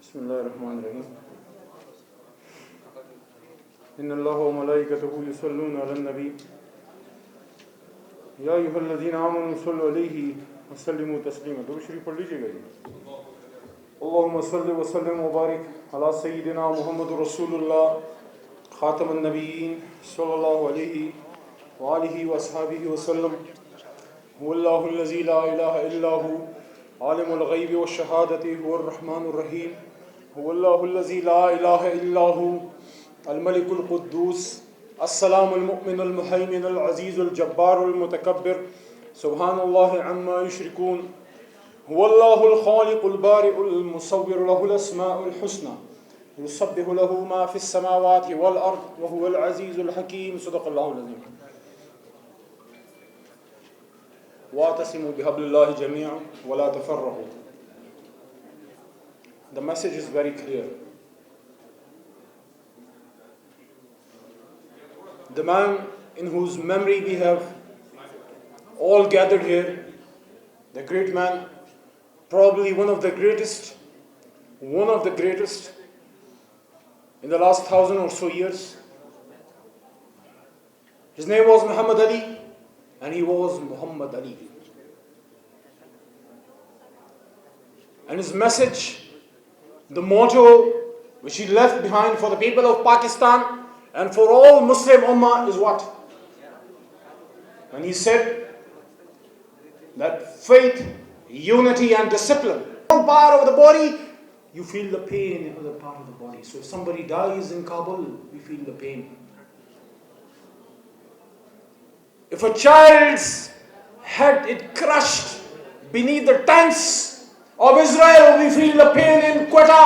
بسم الله الرحمن الرحيم إن الله وملائكته يصلون على النبي يا أيها الذين آمنوا صلوا عليه وسلموا تسليما. درود شریف پڑھ لیجیے گا. اللهم صل وسلم وبارك على سيدنا محمد رسول الله خاتم النبيين صلى الله عليه وآله وأصحابه وسلم. هو الله الذي لا إله إلا هو عالم الغيب والشهادة هو الرحمن الرحيم. هو الله الذي لا إله إلا هو الملك القدوس السلام المؤمن المهيمن العزيز الجبار المتكبر سبحان الله عما يشركون. هو الله الخالق البارئ المصور له الأسماء الحسنى يسبح له ما في السماوات والأرض وهو العزيز الحكيم. صدق الله العظيم. واعتصموا بحبل الله جميعا ولا تفرقوا. The message is very clear. The man in whose memory we have all gathered here, the great man, probably one of the greatest in the last 1,000 or so years. His name was Muhammad Ali, and he was Muhammad Ali. And his message, the motto which he left behind for the people of Pakistan and for all Muslim Ummah is what? And he said that faith, unity and discipline. One part of the body, you feel the pain in other part of the body. So if somebody dies in Kabul, we feel the pain. If a child's head is crushed beneath the tanks of Israel, we feel the pain in Quetta.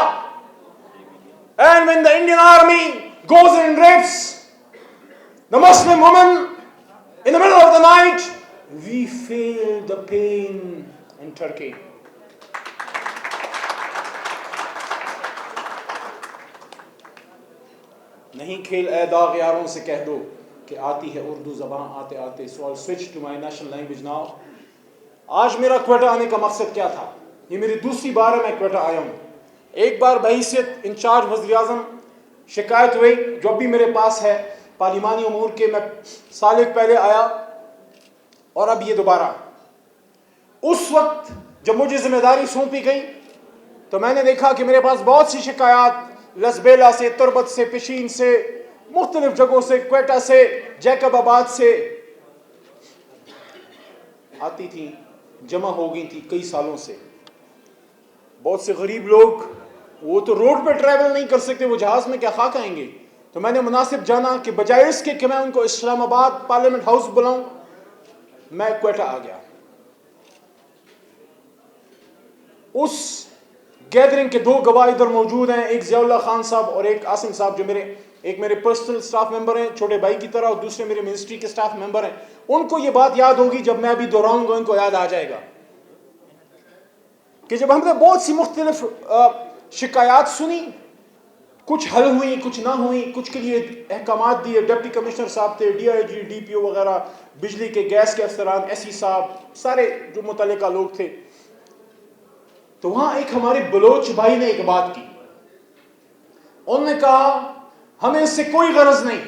And when the Indian army goes and rapes the Muslim woman in the middle of the night, we feel the pain in Turkey. نہیں کھیل اے داغ یاروں سے کہہ دو کہ آتی ہے اردو زبان آتے آتے. So I'll switch to my national language now. آج میرا کوئٹہ آنے کا مقصد کیا تھا؟ یہ میری دوسری بار ہے میں کوئٹہ آیا ہوں. ایک بار بحیثیت انچارج وزیر اعظم شکایت ہوئی جو بھی میرے پاس ہے پارلیمانی امور کے. میں سال ایک پہلے آیا اور اب یہ دوبارہ. اس وقت جب مجھے ذمہ داری سونپی گئی تو میں نے دیکھا کہ میرے پاس بہت سی شکایات لسبیلا سے، تربت سے، پشین سے، مختلف جگہوں سے، کوئٹہ سے، جیکب آباد سے آتی تھی، جمع ہو گئی تھی کئی سالوں سے. بہت سے غریب لوگ وہ تو روڈ پہ ٹریول نہیں کر سکتے، وہ جہاز میں کیا خاک آئیں گے. تو میں نے مناسب جانا کہ بجائے اس کے کہ میں ان کو اسلام آباد پارلیمنٹ ہاؤس بلاؤں، میں کوئٹہ آ گیا. اس گیدرنگ کے دو گواہ ادھر موجود ہیں، ایک ضیاء اللہ خان صاحب اور ایک عاصم صاحب جو ایک میرے پرسنل سٹاف ممبر ہیں چھوٹے بھائی کی طرح، اور دوسرے میرے منسٹری کے سٹاف ممبر ہیں. ان کو یہ بات یاد ہوگی جب میں ابھی دہراؤں گا ان کو یاد آ جائے گا کہ جب ہم نے بہت سی مختلف شکایات سنی، کچھ حل ہوئی کچھ نہ ہوئی، کچھ کے لیے احکامات دیے. ڈپٹی کمشنر صاحب تھے، D I G, D P او وغیرہ، بجلی کے گیس کے افسران، ایس ای صاحب، سارے جو متعلقہ لوگ تھے. تو وہاں ایک ہمارے بلوچ بھائی نے ایک بات کی. انہوں نے کہا ہمیں اس سے کوئی غرض نہیں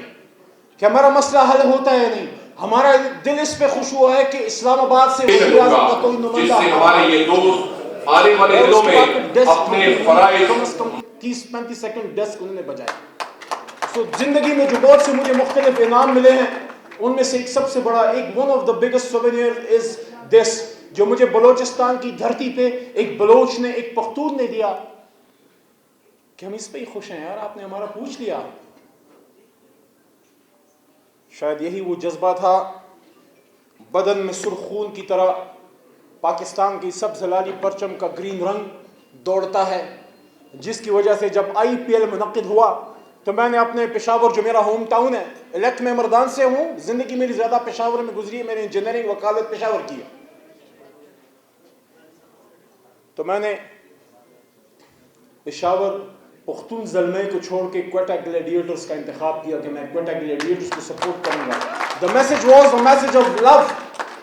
کہ ہمارا مسئلہ حل ہوتا ہے نہیں، ہمارا دل اس پہ خوش ہوا ہے کہ اسلام آباد سے وزیر اعظم کا کوئی نمائندہ ہمارے یہ دوست آنے والے دنوں میں اپنے فرائض کم از کم 30-35 سیکنڈ ڈیسک انہوں نے بجائے. سو زندگی میں جو بہت سے مجھے مختلف انعام ملے ہیں ان میں سے ایک سب سے بڑا ایک one of the biggest souvenir is this, جو مجھے بلوچستان کی دھرتی پہ ایک بلوچ نے، ایک پختون نے دیا کہ ہم اس پہ ہی خوش ہیں. یار آپ نے ہمارا پوچھ لیا. شاید یہی وہ جذبہ تھا، بدن میں سرخ خون کی طرح پاکستان کی سبز ہلالی پرچم کا گرین رنگ دوڑتا ہے، جس کی وجہ سے جب آئی پی ایل منعقد ہوا تو میں نے اپنے پشاور جو میرا ہوم ٹاؤن ہے، الیکٹ میں مردان سے ہوں، زندگی میری زیادہ پشاور میں گزری ہے، میں نے انجینئرنگ وکالت پشاور کی ہے. تو میں نے پشاور پختون زلمے کو چھوڑ کے کوئٹہ گلیڈیٹرز کا انتخاب کیا کہ میں کوئٹہ گلیڈیٹرز کو سپورٹ کروں گا. The message was a message of love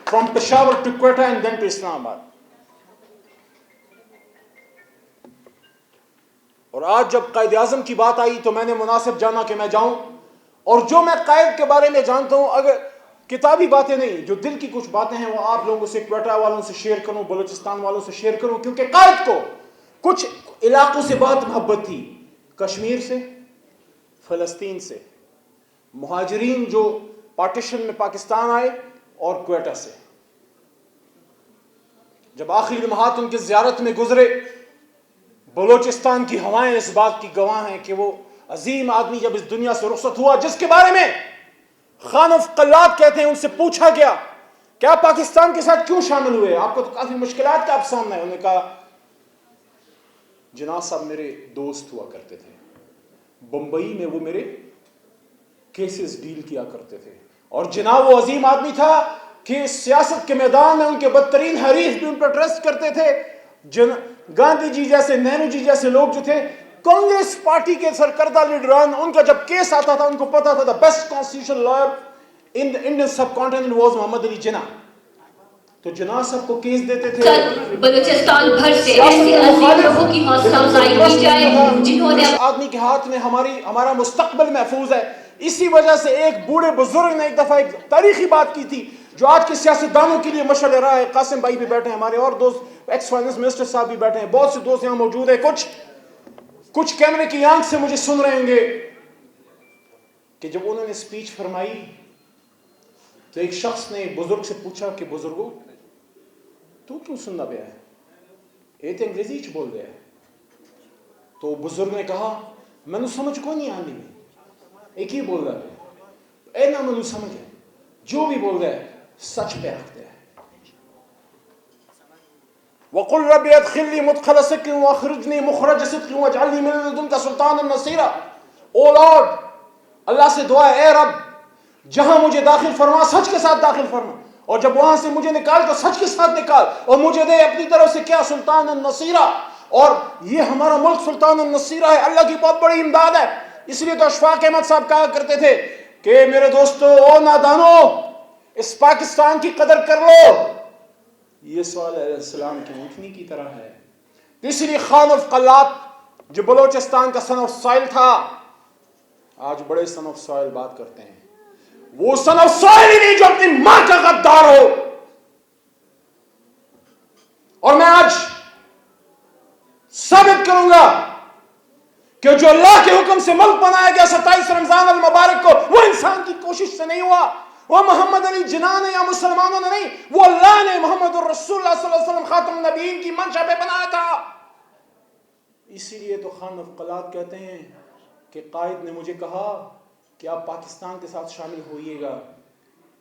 from Peshawar to Quetta and then to Islamabad. اور آج جب قائد اعظم کی بات آئی تو میں نے مناسب جانا کہ میں جاؤں، اور جو میں قائد کے بارے میں جانتا ہوں، اگر کتابی باتیں نہیں، جو دل کی کچھ باتیں ہیں وہ آپ لوگوں سے، کوئٹہ والوں سے شیئر کروں، بلوچستان والوں سے شیئر کروں، کیونکہ قائد کو کچھ علاقوں سے بہت محبت تھی، کشمیر سے، فلسطین سے، مہاجرین جو پارٹیشن میں پاکستان آئے، اور کوئٹہ سے. جب آخری لمحات ان کی زیارت میں گزرے، بلوچستان کی ہوائیں اس بات کی گواہ ہیں کہ وہ عظیم آدمی جب اس دنیا سے رخصت ہوا، جس کے بارے میں خانف قلات کہتے ہیں، ان سے پوچھا گیا کہ آپ پاکستان کے ساتھ کیوں شامل ہوئے، آپ کو تو کافی مشکلات کا آپ سامنا ہے. انہوں نے کہا جناح صاحب میرے دوست ہوا کرتے تھے، بمبئی میں وہ میرے کیسز ڈیل کیا کرتے تھے، اور جناح وہ عظیم آدمی تھا کہ سیاست کے میدان میں ان کے بدترین حریف بھی ان پر ٹرسٹ کرتے تھے. گاندھی جی جیسے، نہرو جی جیسے لوگ جو تھے، کانگریس پارٹی کے سرکردہ لیڈران، ان کا جب کیس آتا تھا ان کو پتا تھا the best constitutional lawyer in the Indian subcontinent was محمد علی جناح. تو جناح صاحب کو کیس دیتے تھے. بلوچستان بھر سے ایسے عظیم لوگوں کی حوصلہ افزائی کی جائے جنہوں نے اس آدمی کے ہاتھ میں ہمارا مستقبل محفوظ ہے. اسی وجہ سے ایک بوڑھے بزرگ نے ایک دفعہ ایک تاریخی بات کی تھی جو آج کے سیاستدانوں کے لیے مشعل راہ ہے. قاسم بھائی بھی بیٹھے ہیں، ہمارے اور دوست ایکس فائنانس منسٹر صاحب بھی بیٹھے ہیں، بہت سے دوست یہاں موجود ہیں، کچھ کیمرے کی آنکھ سے مجھے سن رہے ہوں گے کہ جب انہوں نے سپیچ فرمائی تو ایک شخص نے بزرگ سے پوچھا کہ بزرگو تو کیوں سننا پیا ہے، یہ تو انگریزی چ بول رہے ہیں. تو بزرگ نے کہا میں نے سمجھ کو نہیں آنی میں ایک ہی بول رہا ہے، اے نہ میں سمجھ ہے، جو بھی بول رہا ہے سچ پہ رکھتے ہیں. وَقُلْ رَبِّ ادْخِلْنِي مُدْخَلَ صِدْقٍ وَاخْرِجْنِي مُخْرَجَ صِدْقٍ وَاجْعَلْنِي مِن لَّدُنْكَ سُلْطَانًا نَصِيرًا. او لارڈ، اللہ سے دعا ہے، اے رب جہاں مجھے داخل فرما سچ کے ساتھ داخل فرما، اور جب وہاں سے مجھے نکال تو سچ کے ساتھ نکال، اور مجھے دے اپنی طرف سے کیا سلطان النصیرہ. اور یہ ہمارا ملک سلطان النصیرہ ہے، اللہ کی بہت بڑی امداد ہے. اس لیے تو اشفاق احمد صاحب کہا کرتے تھے کہ میرے دوستو، او نادانو، اس پاکستان کی قدر کر لو. یہ سوال علیہ السلام کی اونٹنی کی طرح ہے. اس لیے خان آف قلات جو بلوچستان کا سن آف سوائل تھا، آج بڑے سن آف سوائل بات کرتے ہیں. وہ سن آف سوائل ہی نہیں جو اپنی ماں کا غدار ہو. اور میں آج ثابت کروں گا کہ جو اللہ کے حکم سے ملک بنایا گیا 27 رمضان المبارک کو، وہ انسان کی کوشش سے نہیں ہوا، وہ محمد علی جناح نے یا مسلمانوں نے نہیں، وہ اللہ نے محمد الرسول اللہ صلی اللہ علیہ وسلم خاتم النبیین کی منشا پہ بنایا تھا. اسی لیے تو خان آف قلات کہتے ہیں کہ قائد نے مجھے کہا کہ آپ پاکستان کے ساتھ شامل ہوئیے گا.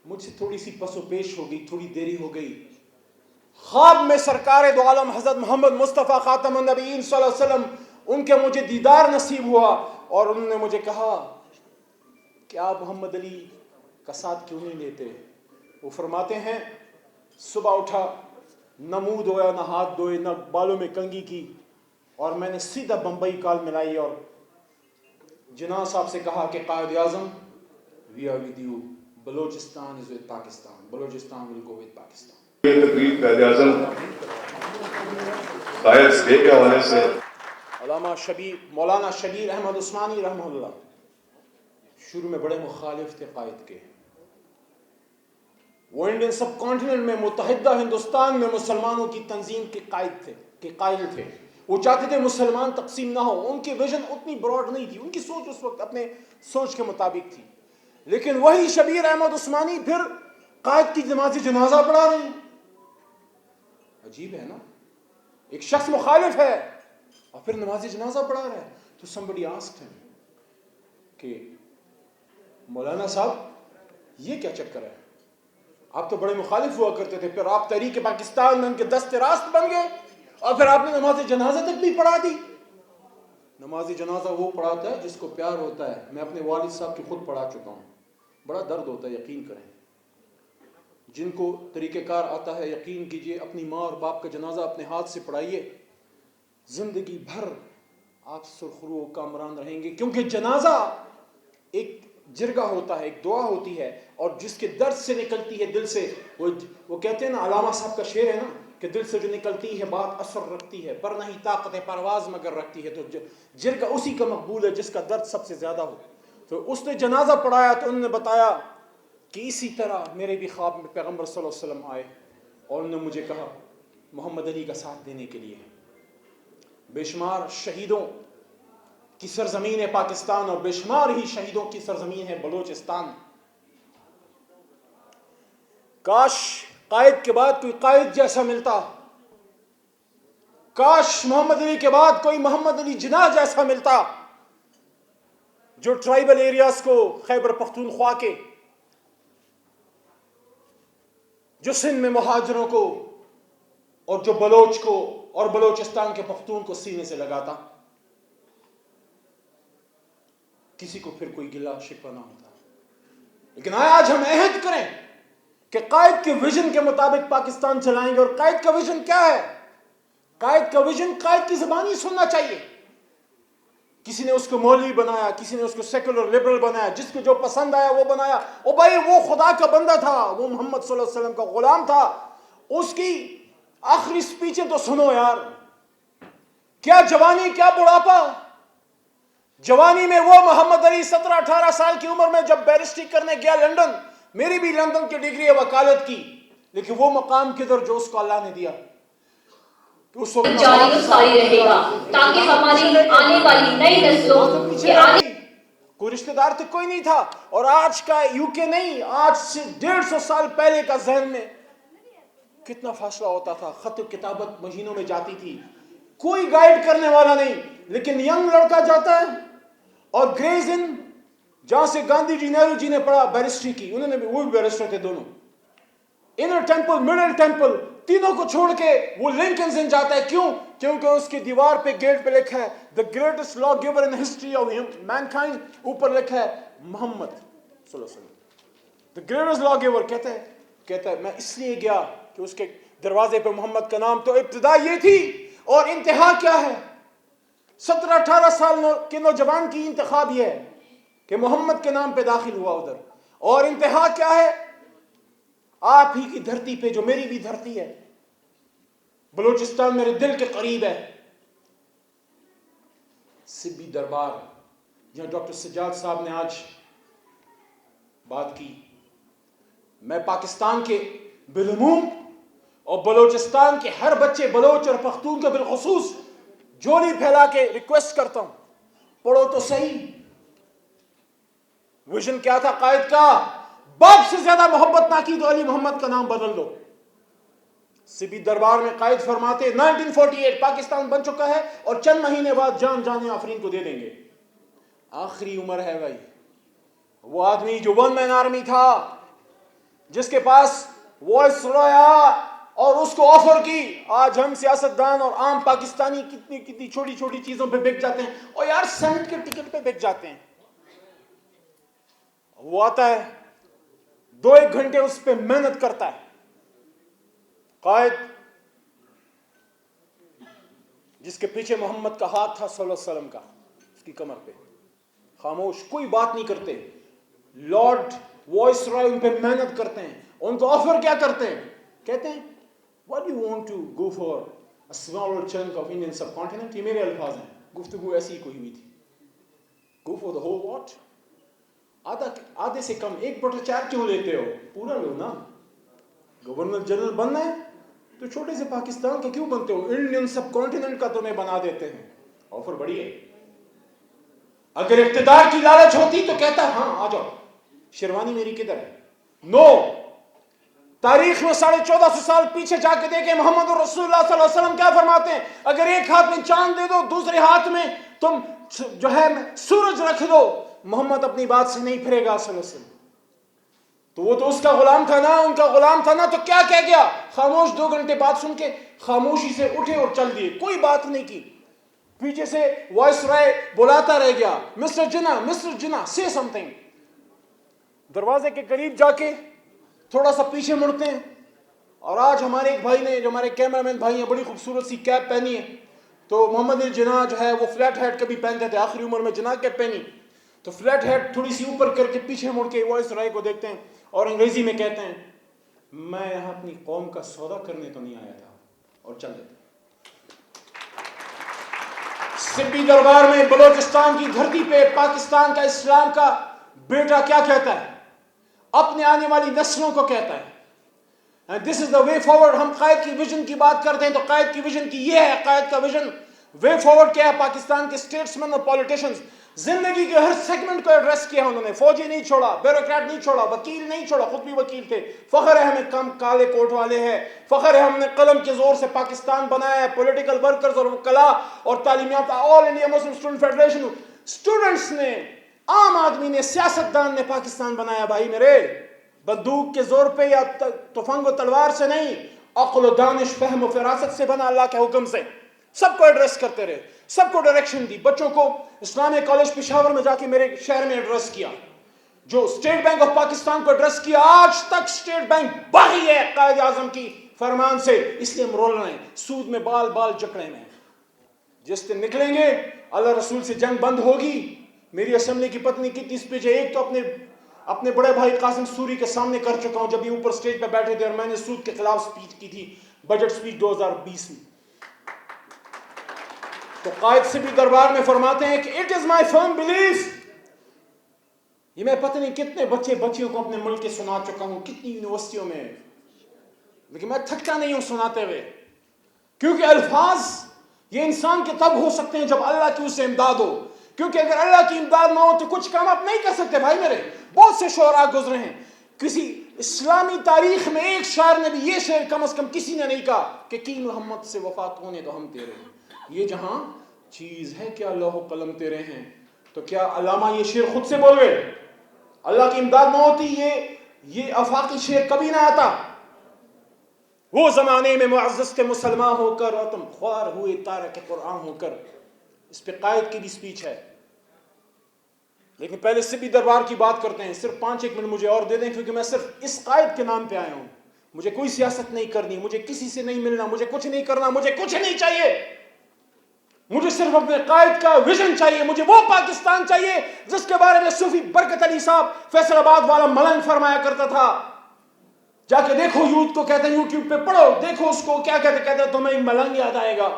مجھ سے تھوڑی سی پس و پیش ہو گئی، تھوڑی دیری ہو گئی. خواب میں سرکار دو عالم حضرت محمد مصطفیٰ خاتم النبیین صلی اللہ علیہ وسلم، ان کے مجھے دیدار نصیب ہوا، اور انہوں نے مجھے کہا کہ آپ محمد علی کا ساتھ کیوں نہیں لیتے. وہ فرماتے ہیں صبح اٹھا، نہ منہ دھویا، نہ ہاتھ دھوئے، نہ بالوں میں کنگھی کی، اور میں نے سیدھا بمبئی کال ملائی اور جناح صاحب سے کہا کہ Quaid Azam we are with you, Balochistan is with Pakistan, Balochistan will go with Pakistan. یہ تقریب قائد اعظم قائد ڈے کے حوالے سے علامہ مولانا شبیر احمد عثمانی رحمہ اللہ شروع میں بڑے مخالف تھے قائد کے. وہ انڈین سب کانٹیننٹ میں، متحدہ ہندوستان میں مسلمانوں کی تنظیم کے قائد تھے. وہ چاہتے تھے مسلمان تقسیم نہ ہو. ان کی ویژن اتنی براڈ نہیں تھی، ان کی سوچ اس وقت اپنے سوچ کے مطابق تھی. لیکن وہی شبیر احمد عثمانی پھر قائد کی نماز جنازہ پڑھا رہے ہیں. عجیب ہے نا، ایک شخص مخالف ہے اور پھر نماز جنازہ پڑھا رہا ہے. تو somebody asked him کہ مولانا صاحب یہ کیا چکر ہے، آپ تو بڑے مخالف ہوا کرتے تھے، پھر آپ تحریک پاکستان میں ان کے دست راست بن گئے اور پھر آپ نے نماز جنازہ تک بھی پڑھا دی. نماز جنازہ وہ پڑھاتا ہے جس کو پیار ہوتا ہے. میں اپنے والد صاحب کی خود پڑھا چکا ہوں، بڑا درد ہوتا ہے، یقین کریں. جن کو طریقہ کار آتا ہے یقین کیجئے، اپنی ماں اور باپ کا جنازہ اپنے ہاتھ سے پڑھائیے، زندگی بھر آپ سرخرو و کامران رہیں گے. کیونکہ جنازہ ایک جرگہ ہوتا ہے، ایک دعا ہوتی ہے، اور جس کے درد سے نکلتی ہے دل سے. وہ کہتے ہیں نا، علامہ صاحب کا شعر ہے نا کہ دل سے جو نکلتی ہے بات اثر رکھتی ہے، پر نہیں طاقت پرواز مگر رکھتی ہے، تو جرگہ اسی کا مقبول ہے جس کا درد سب سے زیادہ ہو۔ تو اس نے جنازہ پڑھایا تو انہوں نے بتایا کہ اسی طرح میرے بھی خواب میں پیغمبر صلی اللہ علیہ وسلم آئے اور انہوں نے مجھے کہا محمد علی کا ساتھ دینے کے لیے۔ بے شمار شہیدوں کی سرزمین ہے پاکستان، اور بے شمار ہی شہیدوں کی سرزمین ہے بلوچستان۔ کاش قائد کے بعد کوئی قائد جیسا ملتا، کاش محمد علی کے بعد کوئی محمد علی جناح جیسا ملتا، جو ٹرائبل ایریاز کو، خیبر پختونخوا کے، جو سندھ میں مہاجروں کو اور جو بلوچ کو اور بلوچستان کے پختون کو سینے سے لگاتا، کسی کو پھر کوئی گلہ شکوہ نہ ہوتا۔ لیکن آج ہم عہد کریں کہ قائد کے ویژن کے مطابق پاکستان چلائیں گے۔ اور قائد کا ویژن کیا ہے؟ قائد کا ویژن قائد کی زبان ہی سننا چاہیے۔ کسی نے اس کو مولوی بنایا، کسی نے اس کو سیکولر لبرل بنایا، جس کو جو پسند آیا وہ بنایا۔ او بھائی وہ خدا کا بندہ تھا، وہ محمد صلی اللہ علیہ وسلم کا غلام تھا، اس کی آخری سپیچیں تو سنو یار۔ کیا جوانی، کیا بڑھاپا! جوانی میں وہ محمد علی 17-18 سال کی عمر میں جب بیرسٹری کرنے گیا لندن، میری بھی لندن کی ڈگری ہے وکالت کی، لیکن وہ مقام کدھر جو اس کو اللہ نے دیا۔ جاری و ساری رہے گا تاکہ ہماری آنے والی نئی نسلوں کے آنے کوئی رشتہ دار تو کوئی نہیں تھا۔ اور آج کا یو کے نہیں، آج سے 150 سال پہلے کا ذہن میں کتنا فاصلہ ہوتا تھا، خط و کتابت مہینوں میں جاتی تھی، کوئی گائیڈ کرنے والا نہیں۔ لیکن ینگ لڑکا جاتا ہے اور گریز ان، جہاں سے گاندھی جی، نہرو جی نے پڑھا بیرسٹری کی، انہوں نے بھی، وہ بھی بیرسٹر تھے دونوں، انر ٹیمپل، مڈل ٹیمپل، تینوں کو چھوڑ کے وہ لنکنز ان جاتا ہے۔ کیوں؟ کیونکہ اس کی دیوار پہ گیٹ پہ لکھا ہے the greatest law giver in history of mankind، اوپر لکھا ہے محمد صلی اللہ علیہ وسلم the greatest law giver۔ کہتا ہے میں اس لیے گیا کہ اس کے دروازے پہ محمد کا نام، تو ابتدا یہ تھی اور انتہا کیا ہے؟ 17-18 سال کے نوجوان کی انتخاب یہ ہے کہ محمد کے نام پہ داخل ہوا ادھر، اور انتہا کیا ہے؟ آپ ہی کی دھرتی پہ، جو میری بھی دھرتی ہے، بلوچستان میرے دل کے قریب ہے، سبی دربار، جہاں ڈاکٹر سجاد صاحب نے آج بات کی۔ میں پاکستان کے بالعموم اور بلوچستان کے ہر بچے بلوچ اور پختون کا بالخصوص جولی پھیلا کے ریکویسٹ کرتا ہوں، پڑھو تو صحیح ویژن کیا تھا قائد کا۔ باپ سے زیادہ محبت نہ کی تو علی محمد کا نام بدل دو۔ سبی دربار میں قائد فرماتے 1948 پاکستان بن چکا ہے اور چند مہینے بعد جان جانے آفرین کو دے دیں گے۔ آخری عمر ہے بھائی۔ وہ آدمی جو ون مین آرمی تھا، جس کے پاس وائس رویا اور اس کو آفر کی، آج ہم سیاستدان اور عام پاکستانی کتنی چھوٹی چھوٹی چیزوں پہ بک جاتے ہیں، اور یار سینٹ کے ٹکٹ پہ بک جاتے ہیں۔ وہ آتا ہے 2-1 گھنٹے اس پہ محنت کرتا ہے۔ قائد جس کے پیچھے محمد کا ہاتھ تھا صلی اللہ علیہ وسلم کا، اس کی کمر پہ، خاموش، کوئی بات نہیں کرتے۔ لارڈ وائس رائے ان پہ محنت کرتے ہیں، ان کو آفر کیا کرتے ہیں؟ کہتے ہیں what do you want to go for a smaller chunk of Indian subcontinent؟ یہ میرے الفاظ ہیں، گفتگو ایسی ہی کوئی ہوئی تھی۔ go for the whole what؟ آدھے سے کم، 1/4 کیوں لیتے ہو؟ پورا لو نا۔ گورنر جنرل بننا ہے تو چھوٹے سے پاکستان کا کیوں بنتے ہو؟ انڈین سب کانٹیننٹ کا تمہیں بنا دیتے ہیں۔ آفر بڑی ہے۔ اگر اقتدار کی لالچ ہوتی تو کہتا ہاں آ جاؤ، شیروانی میری کدھر ہے؟ نو۔ تاریخ میں 1450 سال پیچھے جا کے دیکھیں، محمد رسول اللہ صلی اللہ علیہ وسلم کیا فرماتے ہیں؟ اگر ایک ہاتھ میں چاند دے دو، دوسرے ہاتھ میں تم جو ہے سورج رکھ دو، محمد اپنی بات سے نہیں پھرے گا صلی اللہ علیہ وسلم۔ تو وہ تو اس کا غلام تھا نا، ان کا غلام تھا نا، تو کیا کہہ گیا؟ خاموش 2 گھنٹے بات سن کے خاموشی سے اٹھے اور چل دیے، کوئی بات نہیں کی۔ پیچھے سے وائس رائے بلاتا رہ گیا، مسٹر جناح، مسٹر جناح، say something۔ دروازے کے قریب جا کے تھوڑا سا پیچھے مڑتے ہیں، اور آج ہمارے ایک بھائی نے، جو ہمارے کیمرہ مین بھائی ہیں، بڑی خوبصورت سی کیپ پہنی ہے۔ تو محمد علی جناح جو ہے وہ فلیٹ ہیڈ کبھی پہنتے تھے، آخری عمر میں جناح کیپ پہنی، تو فلیٹ ہیڈ تھوڑی سی اوپر کر کے پیچھے مڑ کے وائس رائے کو دیکھتے ہیں اور انگریزی میں کہتے ہیں میں یہاں اپنی قوم کا سودا کرنے تو نہیں آیا تھا، اور چل دیتے. سبی دربار میں بلوچستان کی دھرتی پہ پاکستان کا اسلام کا بیٹا کیا کہتا ہے؟ اپنے آنے والی نسلوں کو کہتا ہے and this is the way forward. ہم قائد کی ویژن کی بات کرتے ہیں تو قائد کی ویژن کی یہ ہے. قائد کا ویژن وے فارورڈ کیا ہے؟ پاکستان کے اسٹیٹسمین اور پولیٹیشنز زندگی کے ہر سیگمنٹ کو ایڈریس کیا انہوں نے. فوجی نہیں چھوڑا, بیوروکریٹ نہیں چھوڑا, وکیل نہیں چھوڑا, خود بھی وکیل تھے. فخر ہے ہمیں کم کالے کوٹ والے ہیں, فخر ہے ہم نے قلم کے زور سے پاکستان بنایا ہے. پولیٹیکل ورکرز اور وکلاء اور تعلیم یافتہ all India Muslim student federation students نے, عام آدمی نے, سیاستدان نے پاکستان بنایا بھائی میرے. بندوق کے زور پہ یا تفنگ و تلوار سے نہیں, عقل و دانش, فہم و فراست سے بنا, اللہ کے حکم سے. سب کو ایڈریس کرتے رہے, سب کو ڈائریکشن دی. بچوں کو اسلامیہ کالج پشاور میں جا کے میرے شہر میں ایڈریس کیا, جو اسٹیٹ بینک آف پاکستان کو ایڈریس کیا. آج تک اسٹیٹ بینک باغی ہے قائد اعظم کی فرمان سے, اس لیے ہم رول رہے ہیں. سود میں بال بال جکڑے میں. جس دن نکلیں گے اللہ رسول سے جنگ بند ہوگی. میری اسمبلی کی پتنی کتنی اسپیچ ہے, ایک تو اپنے بڑے بھائی قاسم سوری کے سامنے کر چکا ہوں جب یہ اوپر سٹیج پہ بیٹھے تھے اور میں نے سود کے خلاف سپیچ کی تھی, بجٹ سپیچ 2020 میں. تو قائد سے بھی دربار میں فرماتے ہیں کہ it is my firm belief. یہ میں پتہ نہیں کتنے بچیوں کو اپنے ملک کے سنا چکا ہوں, کتنی یونیورسٹیوں میں, لیکن میں تھکتا نہیں ہوں سناتے ہوئے, کیونکہ الفاظ یہ انسان کے تب ہو سکتے ہیں جب اللہ کی اس سے امداد ہو. کیونکہ اگر اللہ کی امداد نہ ہو تو کچھ کام آپ نہیں کر سکتے بھائی میرے. بہت سے شعراء گزرے ہیں, کسی اسلامی تاریخ میں ایک شاعر نے بھی یہ شعر کم از کم کسی نے نہیں کہا کہ کی محمد سے وفا ہونے تو ہم تیرے ہیں. یہ جہاں چیز ہے کیا لوح و قلم تیرے ہیں. تو کیا علامہ یہ شعر خود سے بول گئے؟ اللہ کی امداد نہ ہوتی یہ آفاقی شعر کبھی نہ آتا. وہ زمانے میں معزز تھے مسلمان ہو کر اور تم خوار ہوئے تارک قرآن ہو کر. اس پہ قائد کی بھی سپیچ ہے. لیکن پہلے سبی دربار کی بات کرتے ہیں. صرف 5-1 منٹ مجھے اور دے دیں, کیونکہ میں صرف اس قائد کے نام پہ آیا ہوں. مجھے کوئی سیاست نہیں کرنی, مجھے کسی سے نہیں ملنا, مجھے کچھ نہیں کرنا, مجھے کچھ نہیں چاہیے. مجھے صرف اپنے قائد کا ویژن چاہیے. مجھے وہ پاکستان چاہیے جس کے بارے میں صوفی برکت علی صاحب فیصل آباد والا ملنگ فرمایا کرتا تھا. جا کے دیکھو یوتھ کو, کہتے ہیں یوٹیوب پہ پڑھو, دیکھو اس کو کیا کہتے ہیں, تمہیں ایک ملنگ یاد آئے گا,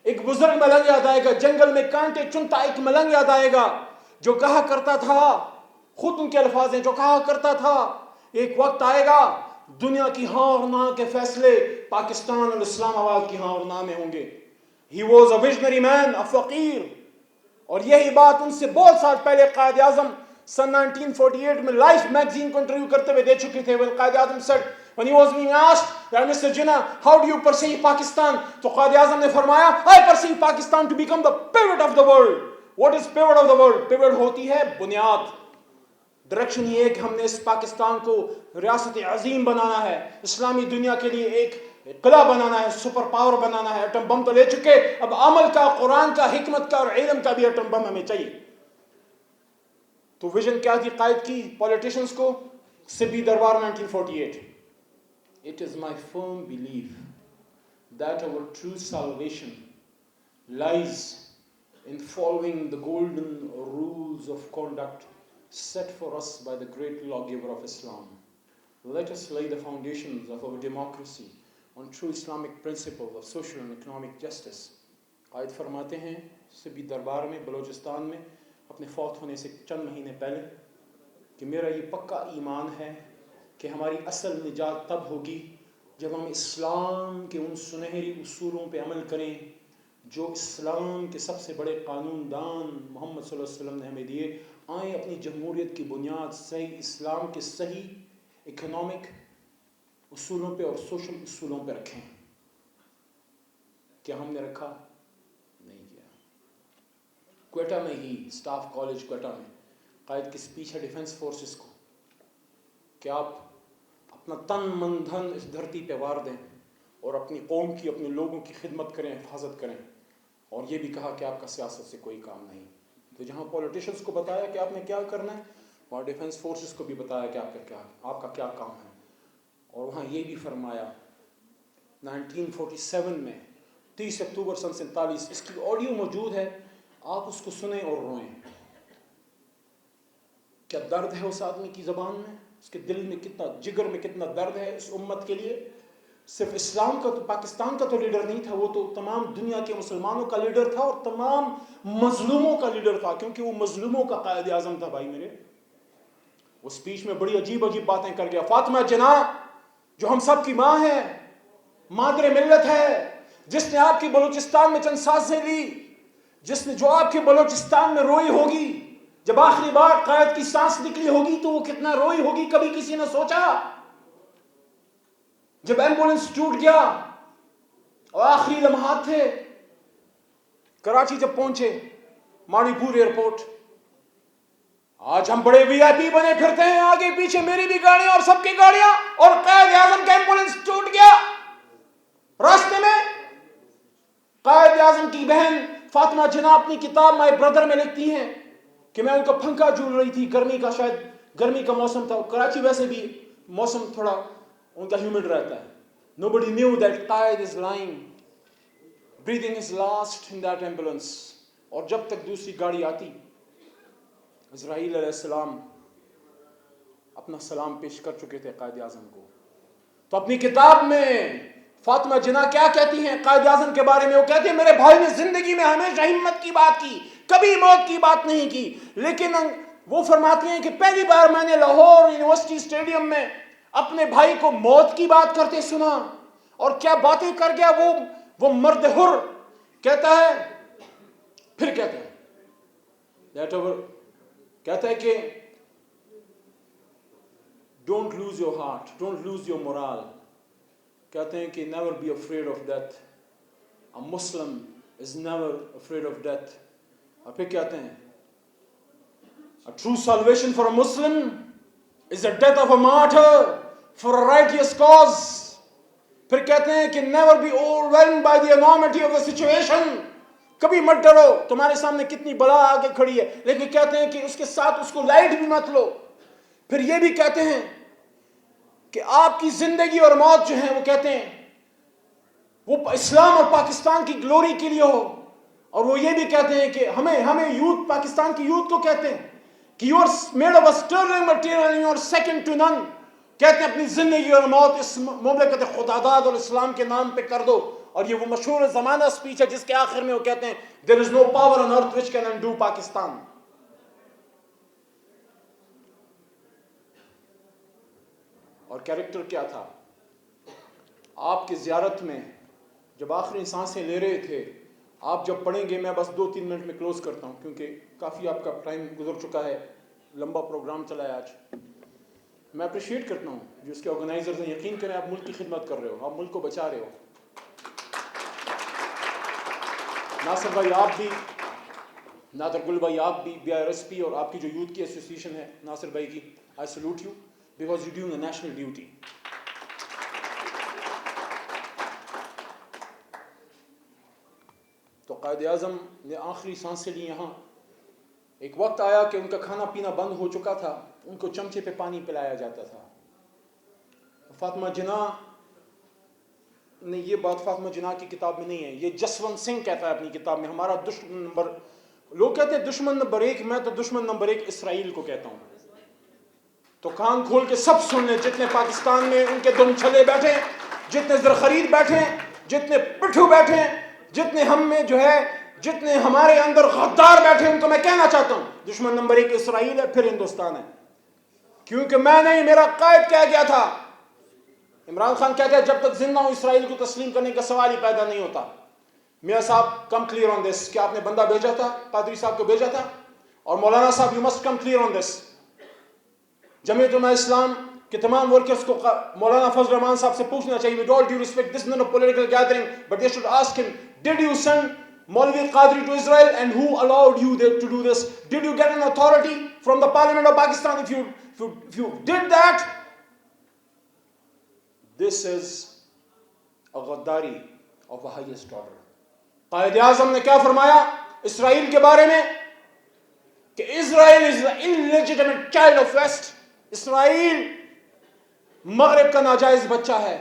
ایک بزرگ ملنگ یاد آئے گا, جنگل میں کانٹے چنتا ایک ملنگ یاد آئے گا, جو کہا کرتا تھا, خود ان کے الفاظ ہیں, جو کہا کرتا تھا ایک وقت آئے گا دنیا کی ہاں اور نہ کے فیصلے پاکستان اور اسلام آباد کی ہاں اور نہ میں ہوں گے. He was a visionary man, a فقیر. اور یہی بات ان سے بہت سال پہلے قائد اعظم سن 1948 میں لائف میگزین کو انٹرویو کرتے ہوئے دے چکے تھے. when Quaid Azam said, when he was being asked that Mr. Jinnah, how do you perceive Pakistan, تو قائد اعظم نے فرمایا, I perceive Pakistan to become the pivot of the world. What is pivot of the world? Pivot ہوتی ہے بنیاد. Direction یہ ہے کہ ہم نے اس پاکستان کو ریاست عظیم بنانا ہے, اسلامی دنیا کے لیے ایک قلعہ بنانا ہے, سپر پاور بنانا ہے. ایٹم بم تو لے چکے, اب عمل کا, قرآن کا, حکمت کا اور علم کا بھی ایٹم بم ہمیں چاہیے. تو ویژن کیا تھی قائد کی پولیٹیشنز کو؟ سبی دربار 1948. It is my firm belief that our true salvation lies in following the golden rules of conduct set for us by the great lawgiver of Islam. Let us lay the foundations of our democracy on true Islamic principles of social and economic justice. قائد فرماتے ہیں سبی دربار میں بلوچستان میں اپنے فوت ہونے سے چند مہینے پہلے کہ میرا یہ پکا ایمان ہے کہ ہماری اصل نجات تب ہوگی جب ہم اسلام کے ان سنہری اصولوں پہ عمل کریں جو اسلام کے سب سے بڑے قانون دان محمد صلی اللہ علیہ وسلم نے ہمیں دیے. آئیں اپنی جمہوریت کی بنیاد صحیح اسلام کے صحیح اکنامک اصولوں پہ اور سوشل اصولوں پہ رکھیں. کیا ہم نے رکھا؟ نہیں کیا. کوئٹہ میں ہی اسٹاف کالج کوئٹہ میں قائد کی سپیچ ہے ڈیفنس فورسز کو کہ آپ اپنا تن من دھن اس دھرتی پہ وار دیں اور اپنی قوم کی, اپنے لوگوں کی خدمت کریں, حفاظت کریں. اور یہ بھی کہا کہ آپ کا سیاست سے کوئی کام نہیں. تو جہاں پولیٹیشنز کو بتایا کہ آپ نے کیا کرنا ہے, وہاں ڈیفنس فورسز کو بھی بتایا کہ آپ کا کیا کام ہے. اور وہاں یہ بھی فرمایا 1947 میں 30 اکتوبر سن 47, اس کی آڈیو موجود ہے, آپ اس کو سنیں اور روئیں. کیا درد ہے اس آدمی کی زبان میں, اس کے دل میں کتنا, جگر میں کتنا درد ہے اس امت کے لیے. صرف اسلام کا تو پاکستان کا تو لیڈر نہیں تھا, وہ تو تمام دنیا کے مسلمانوں کا لیڈر تھا اور تمام مظلوموں کا لیڈر تھا, کیونکہ وہ مظلوموں کا قائد اعظم تھا بھائی میرے. وہ سپیچ میں بڑی عجیب عجیب باتیں کر گیا. فاطمہ جناح جو ہم سب کی ماں ہے, مادر ملت ہے, جس نے آپ کی بلوچستان میں چند سانسیں لی, جس نے جو آپ کے بلوچستان میں روئی ہوگی, جب آخری بار قائد کی سانس نکلی ہوگی تو وہ کتنا روئی ہوگی کبھی کسی نے سوچا؟ جب ایمبولنس ٹوٹ گیا اور آخری لمحات تھے, کراچی جب پہنچے مانی پور ایئرپورٹ, آج ہم بڑے وی آئی پی بنے پھرتے ہیں, آگے پیچھے میری بھی گاڑیاں اور سب کی گاڑیاں, اور قائد اعظم کا ایمبولنس ٹوٹ گیا راستے میں. قائد اعظم کی بہن فاطمہ جناح اپنی کتاب مائی بردر میں لکھتی ہیں کہ میں ان کا پنکھا جھول رہی تھی, گرمی کا, شاید گرمی کا موسم تھا, کراچی ویسے بھی موسم تھوڑا ان کا ہیومڈ رہتا ہے. Nobody knew that Quaid is lying, breathing his last in that ambulance. اور جب تک دوسری گاڑی آتی, عزرائیل علیہ السلام اپنا سلام پیش کر چکے تھے قائد اعظم کو. تو اپنی کتاب میں فاطمہ جناح کیا کہتی ہیں قائد اعظم کے بارے میں؟ وہ کہتی ہیں میرے بھائی نے زندگی میں ہمیشہ ہمت کی بات کی, کبھی موت کی بات نہیں کی. لیکن وہ فرماتی ہیں کہ پہلی بار میں نے لاہور یونیورسٹی اسٹیڈیم میں اپنے بھائی کو موت کی بات کرتے سنا, اور کیا باتیں کر گیا وہ مرد حر. کہتا ہے, پھر کہتا ہے کہتا ہے کہ don't lose your heart, don't lose your morale. کہتے ہیں کہ never be afraid of death, a Muslim is never afraid of death. اور پھر کہتے ہیں a true salvation for a Muslim is the death of a martyr for a righteous cause. پھر کہتے ہیں کہ never be overwhelmed by the enormity of the situation. کبھی مت ڈرو, تمہارے سامنے کتنی بلا آگے کھڑی ہے, لیکن کہتے ہیں کہ اس کے ساتھ اس کو لائٹ بھی مت لو. پھر یہ بھی کہتے ہیں کہ آپ کی زندگی اور موت جو ہیں وہ کہتے ہیں وہ اسلام اور پاکستان کی گلوری کے لیے ہو. اور وہ یہ بھی کہتے ہیں کہ ہمیں یوتھ, پاکستان کی یوتھ کو کہتے ہیں کہ you are made of sterling material and you are second to none. کہتے ہیں اپنی زندگی اور موت اس مملکت خداداد اور اسلام کے نام پہ کر دو. اور یہ وہ مشہور زمانہ اسپیچ ہے جس کے آخر میں وہ کہتے ہیں there is no power on earth which can undo Pakistan. اور کیریکٹر کیا تھا؟ آپ کی زیارت میں جب آخری سانسیں لے رہے تھے, آپ جب پڑھیں گے, میں بس 2-3 منٹ میں کلوز کرتا ہوں کیونکہ کافی آپ کا ٹائم گزر چکا ہے, لمبا پروگرام چلا ہے آج. میں اپریشیٹ کرتا ہوں جو اس کے آرگنائزرز ہیں, یقین کریں آپ ملک کی خدمت کر رہے ہو, آپ ملک کو بچا رہے ہو. ناصر بھائی آپ بھی, نادر گل بھائی آپ بھی, BRSP اور آپ کی جو یوتھ کی ایسوسیشن ہے ناصر بھائی کی, I salute you because you're doing a national duty. تو قائد اعظم نے آخری سانسیں لی یہاں. ایک وقت آیا کہ ان کا کھانا پینا بند ہو چکا تھا, ان کو چمچے پہ پانی پلایا جاتا تھا. فاطمہ جناح نے, یہ بات فاطمہ جناح کی کتاب میں نہیں ہے, یہ جسونت سنگھ کہتا ہے اپنی کتاب میں, ہمارا دشمن نمبر, لوگ کہتے ہیں دشمن نمبر 1, میں تو دشمن نمبر 1 اسرائیل کو کہتا ہوں. تو کان کھول کے سب سن لیں, جتنے پاکستان میں ان کے دم چھلے بیٹھے, جتنے زرخرید بیٹھے, جتنے پٹھو بیٹھے, جتنے ہم میں جو ہے, جتنے ہمارے اندر غدار بیٹھے, ان کو میں کہنا چاہتا ہوں دشمن نمبر 1 اسرائیل ہے, پھر ہندوستان ہے. کیونکہ میں نہیں, میرا قائد کہہ گیا تھا. عمران خان کہتا ہے جب تک زندہ ہوں اسرائیل کو تسلیم کرنے کا سوال ہی پیدا نہیں ہوتا. میاں صاحب کم کلیئر آن دس, کہ آپ نے بندہ بھیجا تھا, پادری صاحب کو بھیجا تھا, اور مولانا صاحب you must come clear on this. Jamiat Ulema Islam کے تمام ورکرز کو مولانا فضل الرحمان صاحب سے پوچھنا چاہیے, with all due respect, this is not a political gathering, but they should ask him, did you send Maulvi Qadri to Israel, and who allowed you to do this? Did you get an authority from the Parliament of Pakistan? If you did that, this is a Ghaddari of the highest order. Quaid Azam نے کیا فرمایا اسرائیل کے بارے میں کہ Israel is the illegitimate child of West. اسرائیل مغرب کا ناجائز بچہ ہے.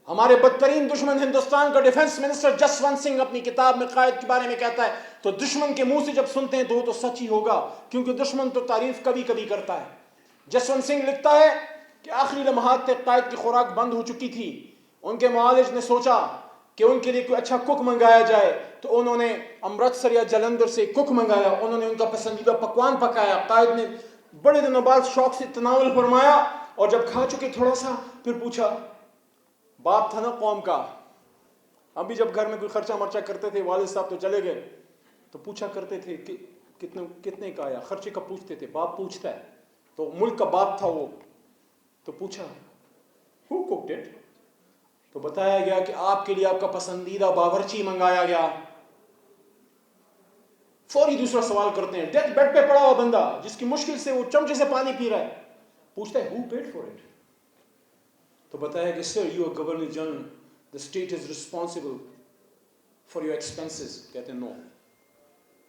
ہمارے بدترین دشمن ہندوستان کا ڈیفنس منسٹر جسونت سنگھ اپنی کتاب میں قائد کے بارے میں کہتا ہے, تو دشمن کے منہ سے جب سنتے ہیں تو وہ تو سچ ہی ہوگا, کیونکہ دشمن تو تعریف کبھی کبھی کرتا ہے. جسونت سنگھ لکھتا ہے کہ آخری لمحات تک قائد کی خوراک بند ہو چکی تھی. ان کے معالج نے سوچا کہ ان کے لیے کوئی اچھا کک منگایا جائے, تو انہوں نے امرتسر یا جلندھر سے کک منگایا. انہوں نے ان کا پسندیدہ پکوان پکایا. قائد نے بڑے دنوں بعد شوق سے تناول فرمایا, اور جب کھا چکے تھوڑا سا, پھر پوچھا, باپ تھا نا قوم کا, ابھی جب گھر میں کوئی خرچہ مرچہ کرتے تھے, والد صاحب تو چلے گئے, تو پوچھا کرتے تھے کہ کتنے کا آیا, خرچے کا پوچھتے تھے. باپ پوچھتا ہے, تو ملک کا باپ تھا وہ. تو پوچھا who cooked it؟ تو بتایا گیا کہ آپ کے لیے آپ کا پسندیدہ باورچی منگایا گیا. فوری دوسرا سوال کرتے ہیں, ڈیتھ بیڈ پہ پڑا ہوا بندہ جس کی مشکل سے وہ چمچے سے پانی پی رہا ہے, پوچھتا ہے who paid for it؟ تو بتایا کہ sir you are governor general, the state is responsible for your expenses. کہتے ہیں no,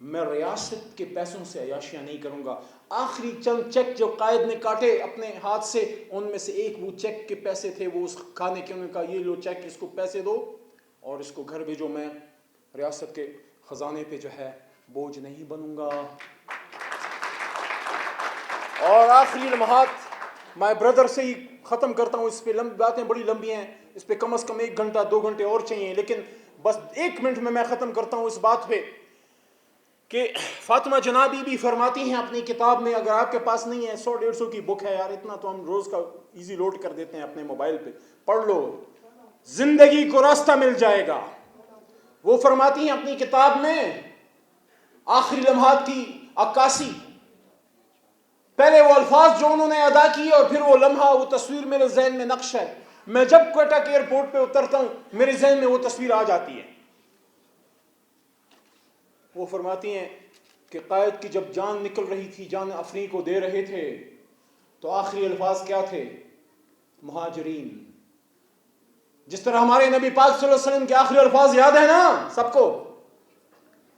میں ریاست کے پیسوں سے عیاشیاں نہیں کروں گا. آخری چند چیک جو قائد نے کاٹے اپنے ہاتھ سے, ان میں سے ایک وہ چیک کے پیسے تھے وہ اس کھانے کے. انہوں نے کہا یہ لو چیک, اس کو پیسے دو اور اس کو گھر بھیجو, میں ریاست کے خزانے پہ جو ہے بوجھ نہیں بنوں گا. اور آخری لمحات مائی بردر سے ہی ختم کرتا ہوں. اس پہ باتیں بڑی لمبی ہیں, اس پہ کم از کم 1 گھنٹہ 2 گھنٹے اور چاہیے, لیکن بس 1 منٹ میں ختم کرتا ہوں اس بات پہ کہ فاطمہ جنابی بھی فرماتی ہیں اپنی کتاب میں, اگر آپ کے پاس نہیں ہے 100-150 کی بک ہے یار, اتنا تو ہم روز کا ایزی لوڈ کر دیتے ہیں اپنے موبائل پہ, پڑھ لو, زندگی کو راستہ مل جائے گا. وہ فرماتی ہیں اپنی کتاب میں آخری لمحات کی عکاسی, پہلے وہ الفاظ جو انہوں نے ادا کیے اور پھر وہ لمحہ, وہ تصویر میرے ذہن میں نقش ہے. میں جب کوئٹہ کے ایئرپورٹ پہ اترتا ہوں میرے ذہن میں وہ تصویر آ جاتی ہے. وہ فرماتی ہیں کہ قائد کی جب جان نکل رہی تھی, جان افری کو دے رہے تھے, تو آخری الفاظ کیا تھے؟ مہاجرین. جس طرح ہمارے نبی پاک صلی اللہ علیہ وسلم کے آخری الفاظ یاد ہیں نا سب کو,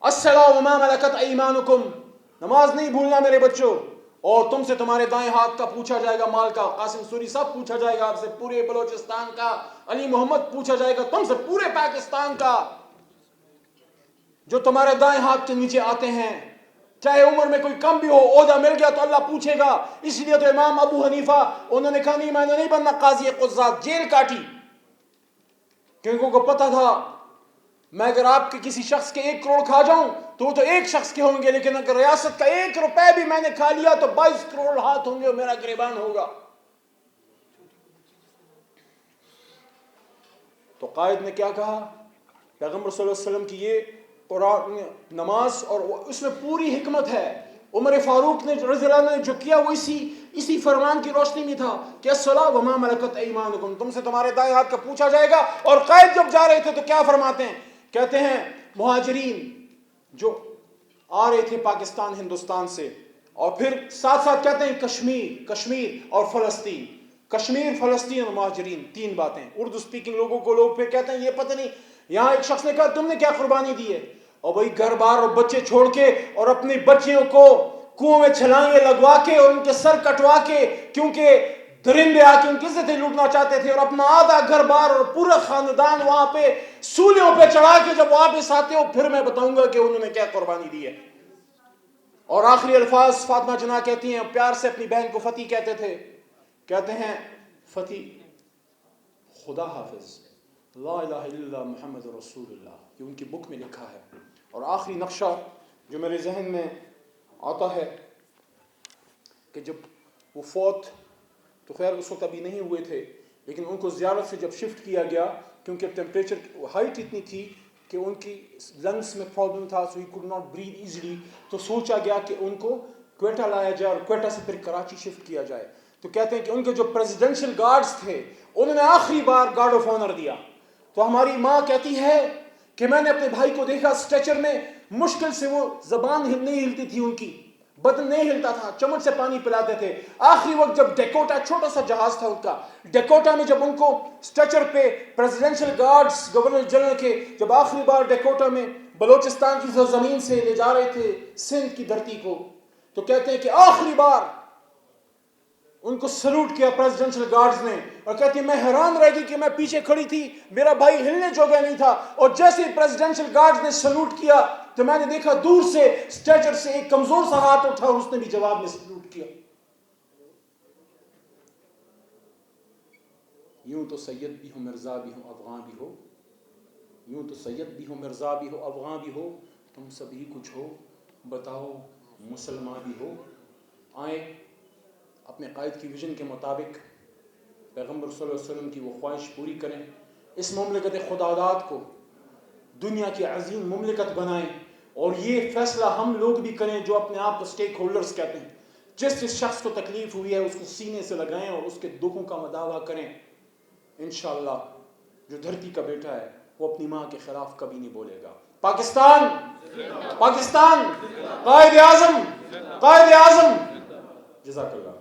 الصلاۃ وما ملکت ایمانکم, نماز نہیں بھولنا میرے بچوں, اور تم سے تمہارے دائیں ہاتھ کا پوچھا جائے گا مال کا. قاسم سوری صاحب پوچھا جائے گا آپ سے پورے بلوچستان کا, علی محمد پوچھا جائے گا تم سے پورے پاکستان کا. جو تمہارے دائیں ہاتھ کے نیچے آتے ہیں, چاہے عمر میں کوئی کم بھی ہو, عہدہ مل گیا تو اللہ پوچھے گا. اس لیے تو امام ابو حنیفہ انہوں نے کہا نہیں میں نے نہیں بننا قاضی قضات, جیل کاٹی, کیونکہ ان کو پتہ تھا میں اگر آپ کے کسی شخص کے 1 کروڑ کھا جاؤں تو وہ تو 1 شخص کے ہوں گے, لیکن اگر ریاست کا 1 روپے بھی میں نے کھا لیا تو 22 کروڑ ہاتھ ہوں گے اور میرا گریبان ہوگا. تو قائد نے کیا کہا؟ پیغمبر صلی اللہ علیہ وسلم کی یہ قرآن نماز, اور اس میں پوری حکمت ہے. عمر فاروق نے رضی اللہ عنہ نے جو کیا وہ اسی فرمان کی روشنی میں تھا کہ الصلاۃ وما ملکت ایمانکم, تم سے تمہارے دائیں ہاتھ کا پوچھا جائے گا. اور قائد جب جا رہے تھے تو کیا فرماتے ہیں؟ کہتے ہیں مہاجرین جو آ رہے تھے پاکستان ہندوستان سے, اور پھر ساتھ ساتھ کہتے ہیں کشمیر اور فلسطین. کشمیر, فلسطین اور مہاجرین, 3 باتیں. اردو سپیکنگ لوگوں کو لوگ پھر کہتے ہیں یہ پتہ نہیں, یہاں ایک شخص نے کہا تم نے کیا قربانی دی ہے؟ اور بھائی گھر بار اور بچے چھوڑ کے اور اپنی بچیوں کو کنویں میں چھلانگیں لگوا کے اور ان کے سر کٹوا کے, کیونکہ درندے آ کے ان کی عزتیں لوٹنا چاہتے تھے, اور اپنا آدھا گھر بار اور پورا خاندان وہاں پہ سولیوں پہ چڑھا کے جب واپس آتے ہو پھر میں بتاؤں گا کہ انہوں نے کیا قربانی دی ہے. اور آخری الفاظ فاطمہ جناح کہتی ہیں, پیار سے اپنی بہن کو فتح کہتے تھے, کہتے ہیں فتح خدا حافظ, لا الہ الا اللہ محمد رسول اللہ, یہ ان کی بک میں لکھا ہے. اور آخری نقشہ جو میرے ذہن میں آتا ہے کہ جب وہ فوت, تو خیر اس وقت ابھی نہیں ہوئے تھے, لیکن ان کو زیارت سے جب شفٹ کیا گیا, کیونکہ ٹیمپریچر ہائٹ اتنی تھی کہ ان کی لنگس میں پرابلم تھا, so he could not breathe easily, تو سوچا گیا کہ ان کو کوئٹہ لایا جائے اور کوئٹہ سے پھر کراچی شفٹ کیا جائے. تو کہتے ہیں کہ ان کے جو پریزیڈنشل گارڈز تھے انہوں نے آخری بار گارڈ آف آنر دیا. تو ہماری ماں کہتی ہے کہ میں نے اپنے بھائی کو دیکھا اسٹریچر میں, مشکل سے وہ زبان نہیں ہلتی تھی, ان کی بدن نہیں ہلتا تھا, چمچ سے پانی پلاتے تھے. آخری وقت جب ڈیکوٹا, چھوٹا سا جہاز تھا ان کا, ڈیکوٹا میں جب ان کو اسٹریچر پہ پریزیڈنشل گارڈز گورنر جنرل کے جب آخری بار ڈیکوٹا میں بلوچستان کی زمین سے لے جا رہے تھے سندھ کی دھرتی کو, تو کہتے ہیں کہ آخری بار ان کو سلوٹ کیا پریزیڈنشل گارڈز نے, اور کہتی ہے میں حیران رہ گئی کہ میں پیچھے کھڑی تھی, میرا بھائی ہلنے جوگا نہیں تھا, اور جیسے پریزیڈنشل گارڈز نے سلوٹ کیا تو میں نے دیکھا دور سے اسٹریچر سے ایک کمزور سا ہاتھ اٹھا اور اس نے بھی جواب میں سلوٹ کیا. یوں تو سید بھی ہو مرزا بھی ہو افغاں بھی ہو، یوں تو سید بھی ہو مرزا بھی ہو افغاں بھی ہو، تم سبھی کچھ ہو بتاؤ مسلمان بھی ہو۔ آئیں اپنے قائد کی ویژن کے مطابق پیغمبر صلی اللہ علیہ وسلم کی وہ خواہش پوری کریں، اس مملکت خداداد کو دنیا کی عظیم مملکت بنائیں، اور یہ فیصلہ ہم لوگ بھی کریں جو اپنے آپ کو سٹیک ہولڈرز کہتے ہیں۔ جس جس شخص کو تکلیف ہوئی ہے اس کو سینے سے لگائیں اور اس کے دکھوں کا مداوع کریں۔ انشاءاللہ جو دھرتی کا بیٹا ہے وہ اپنی ماں کے خلاف کبھی نہیں بولے گا۔ پاکستان، پاکستان، قائد اعظم، قائد اعظم، جزاک اللہ۔